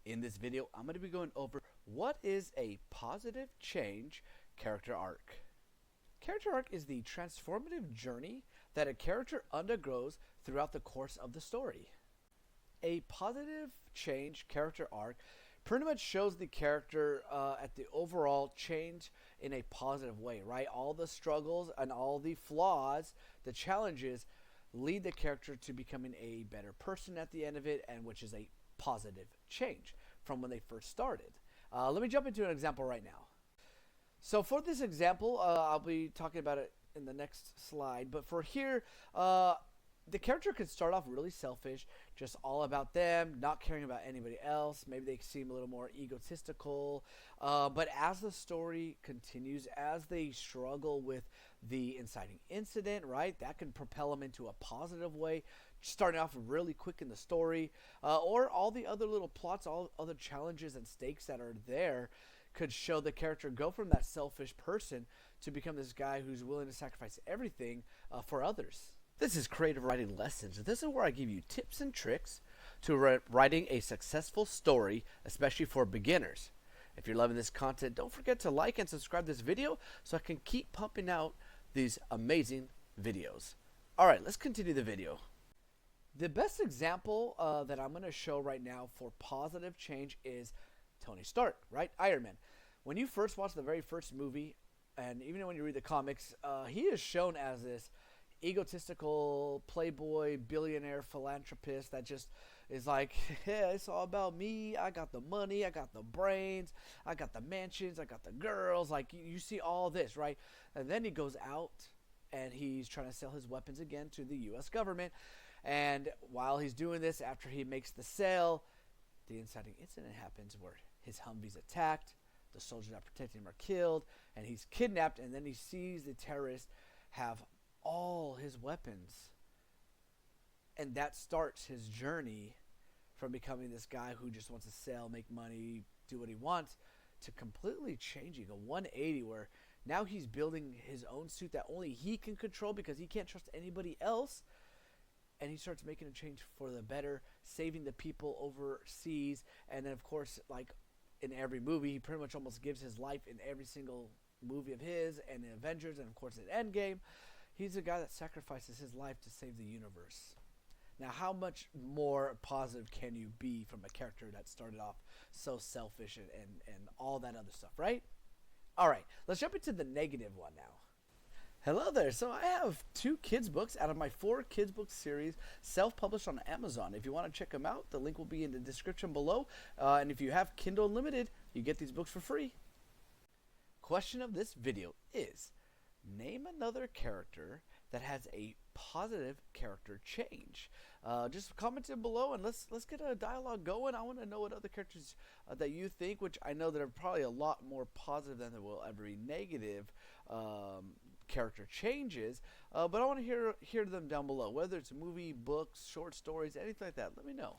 In this video, I'm going to be going over what is a positive change character arc. Character arc is the transformative journey that a character undergoes throughout the course of the story. A positive change character arc pretty much shows the character at the overall change in a positive way, right? All the struggles and all the flaws, the challenges lead the character to becoming a better person at the end of it, and which is a positive change from when they first started. Let me jump into an example right now. So for this example, I'll be talking about it in the next slide. But for here, the character could start off really selfish, just all about them, not caring about anybody else. Maybe they seem a little more egotistical. But as the story continues, as they struggle with the inciting incident, right, that can propel them into a positive way, starting off really quick in the story, or all the other little plots, all other challenges and stakes that are there could show the character go from that selfish person to become this guy who's willing to sacrifice everything for others. This is Creative Writing Lessons. This is where I give you tips and tricks to writing a successful story, especially for beginners. If you're loving this content, don't forget to like and subscribe this video so I can keep pumping out these amazing videos. Alright, let's continue the video. The best example that I'm going to show right now for positive change is Tony Stark, right? Iron Man. When you first watch the very first movie, and even when you read the comics, he is shown as this egotistical playboy, billionaire philanthropist that just is like, yeah, it's all about me. I got the money, I got the brains, I got the mansions, I got the girls. Like, you see all this, right? And then he goes out and he's trying to sell his weapons again to the U.S. government. And while he's doing this, after he makes the sale, the inciting incident happens where his Humvee's attacked, the soldiers that protect him are killed, and he's kidnapped, and then he sees the terrorists have all his weapons. And that starts his journey from becoming this guy who just wants to sell, make money, do what he wants, to completely changing a 180 where now he's building his own suit that only he can control because he can't trust anybody else. And he starts making a change for the better, saving the people overseas. And then, of course, like in every movie, he pretty much almost gives his life in every single movie of his, and in Avengers, and of course in Endgame. He's a guy that sacrifices his life to save the universe. Now, how much more positive can you be from a character that started off so selfish and all that other stuff, right? All right, let's jump into the negative one now. Hello there. So I have 2 kids books out of my 4 kids book series self-published on Amazon. If you want to check them out, the link will be in the description below. And if you have Kindle Unlimited, you get these books for free. Question of this video is, name another character that has a positive character change. Just comment it below and let's get a dialogue going. I want to know what other characters that you think, which I know that are probably a lot more positive than there will ever be negative character changes, but I want to hear them down below, whether it's movie, books, short stories, anything like that. Let me know.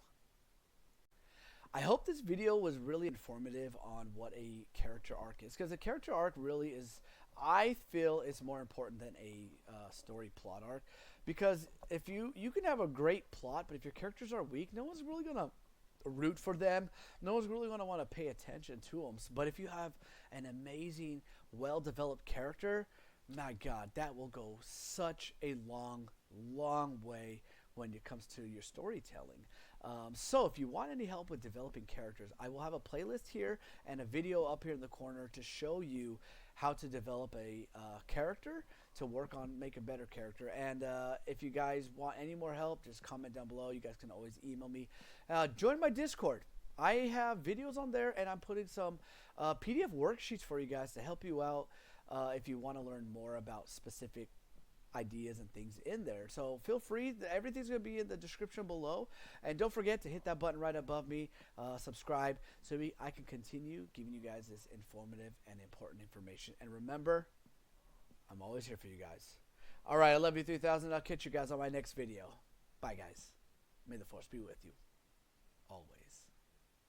I hope this video was really informative on what a character arc is, because a character arc really is, I feel, is more important than a story plot arc, because if you can have a great plot, but if your characters are weak, no one's really gonna root for them. No one's really going to want to pay attention to them. But if you have an amazing, well-developed character, my God, that will go such a long way when it comes to your storytelling. So if you want any help with developing characters, I will have a playlist here and a video up here in the corner to show you how to develop a character, to work on make a better character. And if you guys want any more help, just comment down below. You guys can always email me. Join my Discord. I have videos on there, and I'm putting some PDF worksheets for you guys to help you out if you want to learn more about specific ideas and things in there. So feel free. Everything's going to be in the description below. And don't forget to hit that button right above me, subscribe, so I can continue giving you guys this informative and important information. And remember, I'm always here for you guys. All right, I love you 3000. I'll catch you guys on my next video. Bye, guys. May the force be with you always.